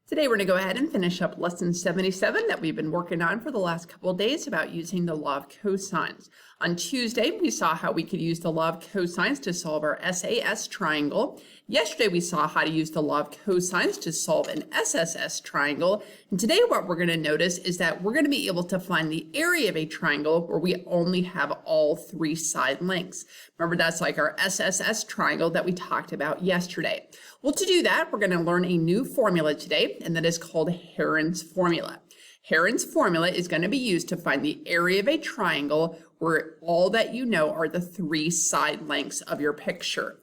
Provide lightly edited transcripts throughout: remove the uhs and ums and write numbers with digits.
Today we're going to go ahead and finish up lesson 77 that we've been working on for the last couple of days about using the law of cosines. On Tuesday, we saw how we could use the law of cosines to solve our SAS triangle. Yesterday, we saw how to use the law of cosines to solve an SSS triangle. And today, what we're going to notice is that we're going to be able to find the area of a triangle where we only have all three side lengths. Remember, that's like our SSS triangle that we talked about yesterday. Well, to do that, we're going to learn a new formula today, and that is called Heron's formula. Heron's formula is going to be used to find the area of a triangle where all that you know are the three side lengths of your picture.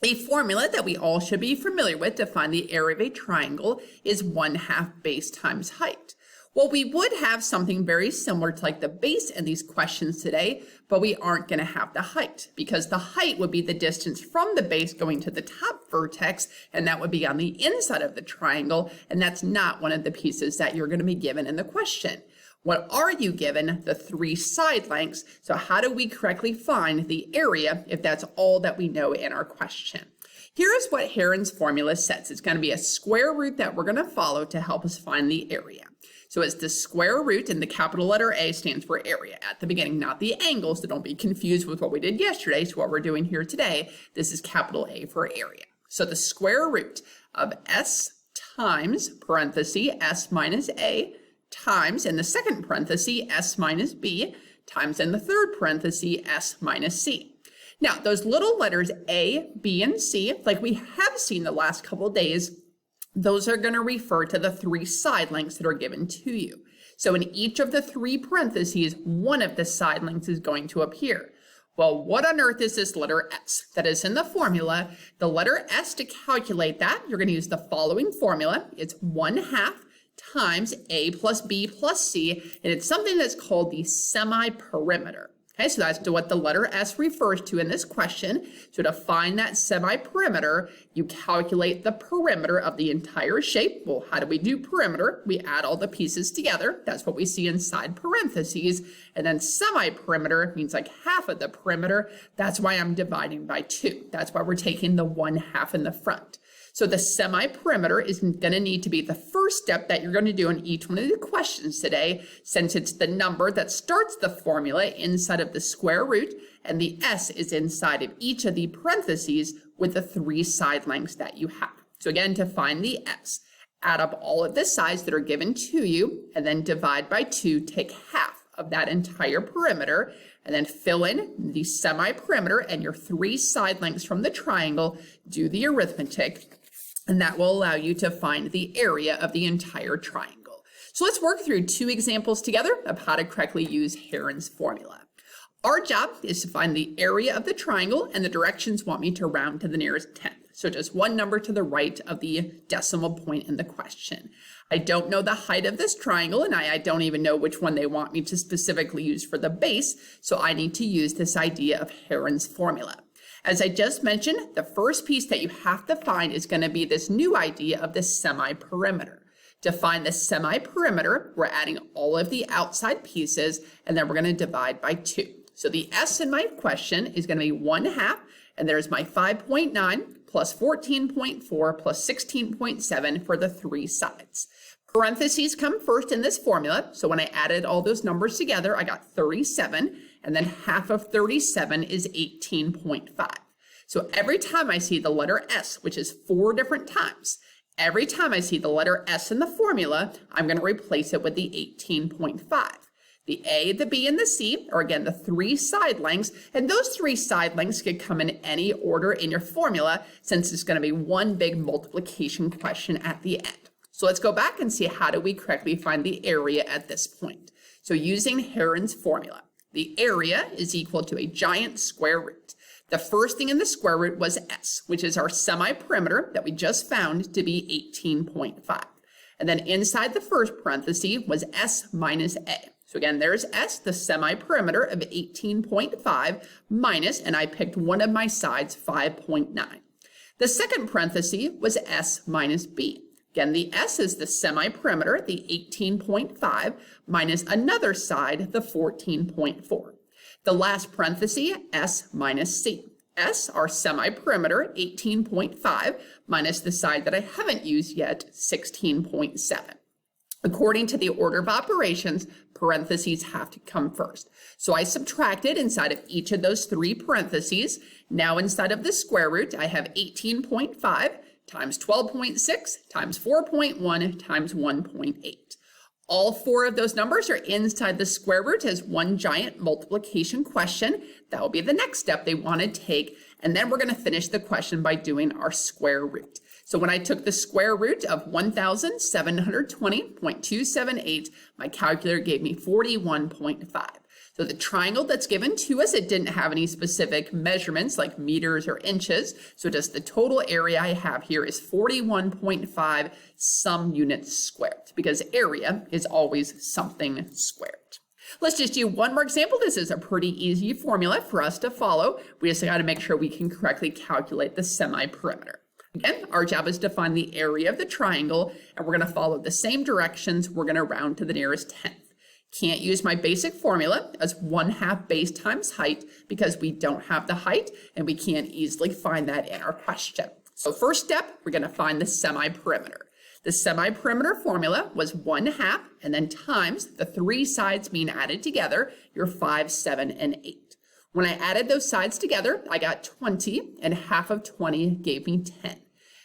A formula that we all should be familiar with to find the area of a triangle is 1/2 base times height. Well, we would have something very similar to like the base in these questions today, but we aren't going to have the height because the height would be the distance from the base going to the top vertex, and that would be on the inside of the triangle, and that's not one of the pieces that you're going to be given in the question. What are you given? The three side lengths. So how do we correctly find the area if that's all that we know in our question? Here is what Heron's formula says. It's going to be a square root that we're going to follow to help us find the area. So it's the square root, and the capital letter A stands for area at the beginning, not the angle, so don't be confused with what we did yesterday. So what we're doing here today, this is capital A for area. So the square root of S times, parenthesis, S minus A, times, in the second parenthesis, S minus B, times in the third parenthesis, S minus C. Now, those little letters A, B, and C, like we have seen the last couple of days, those are going to refer to the three side lengths that are given to you. So in each of the three parentheses, one of the side lengths is going to appear. Well, what on earth is this letter S? That is in the formula. The letter S, to calculate that, you're going to use the following formula. It's 1/2 times A plus B plus C, and it's something that's called the semi-perimeter. Okay, so that's what the letter S refers to in this question. So to find that semi-perimeter, you calculate the perimeter of the entire shape. Well, how do we do perimeter? We add all the pieces together. That's what we see inside parentheses. And then semi-perimeter means like half of the perimeter. That's why I'm dividing by 2. That's why we're taking the 1/2 in the front. So the semi-perimeter is going to need to be the first step that you're going to do in each one of the questions today, since it's the number that starts the formula inside of the square root, and the S is inside of each of the parentheses with the three side lengths that you have. So again, to find the S, add up all of the sides that are given to you, and then divide by 2, take half of that entire perimeter, and then fill in the semi-perimeter and your three side lengths from the triangle, do the arithmetic, and that will allow you to find the area of the entire triangle. So let's work through 2 examples together of how to correctly use Heron's formula. Our job is to find the area of the triangle, and the directions want me to round to the nearest 10th. So just one number to the right of the decimal point in the question. I don't know the height of this triangle, and I don't even know which one they want me to specifically use for the base, so I need to use this idea of Heron's formula. As I just mentioned, the first piece that you have to find is going to be this new idea of the semi-perimeter. To find the semi-perimeter, we're adding all of the outside pieces, and then we're going to divide by 2. So the S in my question is going to be 1/2, and there's my 5.9 plus 14.4 plus 16.7 for the three sides. Parentheses come first in this formula, so when I added all those numbers together, I got 37, and then half of 37 is 18.5. So every time I see the letter S, which is 4 different times, every time I see the letter S in the formula, I'm going to replace it with the 18.5. The A, the B, and the C are, again, the three side lengths, and those three side lengths could come in any order in your formula, since it's going to be one big multiplication question at the end. So let's go back and see how do we correctly find the area at this point. So using Heron's formula, the area is equal to a giant square root. The first thing in the square root was S, which is our semi-perimeter that we just found to be 18.5. And then inside the first parenthesis was S minus A. So again, there's S, the semi-perimeter of 18.5 minus, and I picked one of my sides, 5.9. The second parenthesis was S minus B. Again, the S is the semi-perimeter, the 18.5, minus another side, the 14.4. The last parenthesis, S minus C. S, our semi-perimeter, 18.5, minus the side that I haven't used yet, 16.7. According to the order of operations, parentheses have to come first. So I subtracted inside of each of those three parentheses. Now inside of the square root, I have 18.5 times 12.6 times 4.1 times 1.8. All four of those numbers are inside the square root as one giant multiplication question. That will be the next step they want to take. And then we're going to finish the question by doing our square root. So when I took the square root of 1,720.278, my calculator gave me 41.5. So the triangle that's given to us, it didn't have any specific measurements like meters or inches. So just the total area I have here is 41.5 some units squared, because area is always something squared. Let's just do one more example. This is a pretty easy formula for us to follow. We just got to make sure we can correctly calculate the semi-perimeter. Again, our job is to find the area of the triangle, and we're going to follow the same directions. We're going to round to the nearest tenth. Can't use my basic formula as 1/2 base times height because we don't have the height and we can't easily find that in our question. So first step, we're going to find the semi-perimeter. The semi-perimeter formula was 1/2 and then times the three sides being added together, your 5, 7, and 8. When I added those sides together, I got 20, and half of 20 gave me 10.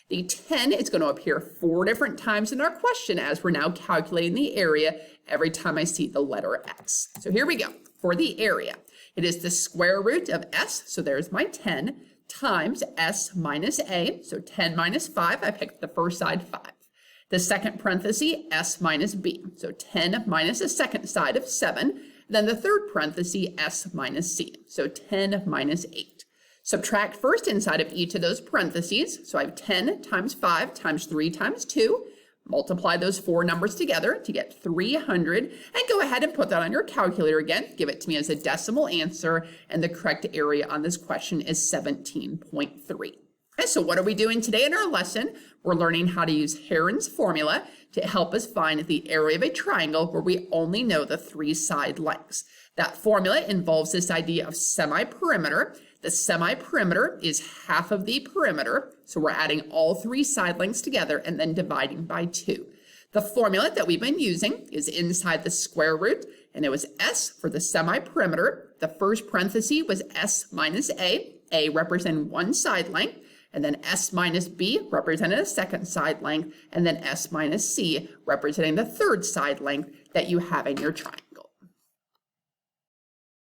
The 10 is going to appear 4 different times in our question as we're now calculating the area every time I see the letter S. So here we go. For the area, it is the square root of S, so there's my 10, times S minus A, so 10 minus 5, I picked the first side 5. The second parenthesis, S minus B, so 10 minus the second side of 7. Then the third parenthesis, S minus C, so 10 minus 8. Subtract first inside of each of those parentheses. So I have 10 times 5 times 3 times 2. Multiply those 4 numbers together to get 300. And go ahead and put that on your calculator again. Give it to me as a decimal answer. And the correct area on this question is 17.3. Okay, so what are we doing today in our lesson? We're learning how to use Heron's formula to help us find the area of a triangle where we only know the 3 side lengths. That formula involves this idea of semi-perimeter. The semi-perimeter is half of the perimeter, so we're adding all 3 side lengths together and then dividing by 2. The formula that we've been using is inside the square root, and it was S for the semi-perimeter. The first parenthesis was S minus A representing one side length, and then S minus B represented a second side length, and then S minus C representing the third side length that you have in your triangle.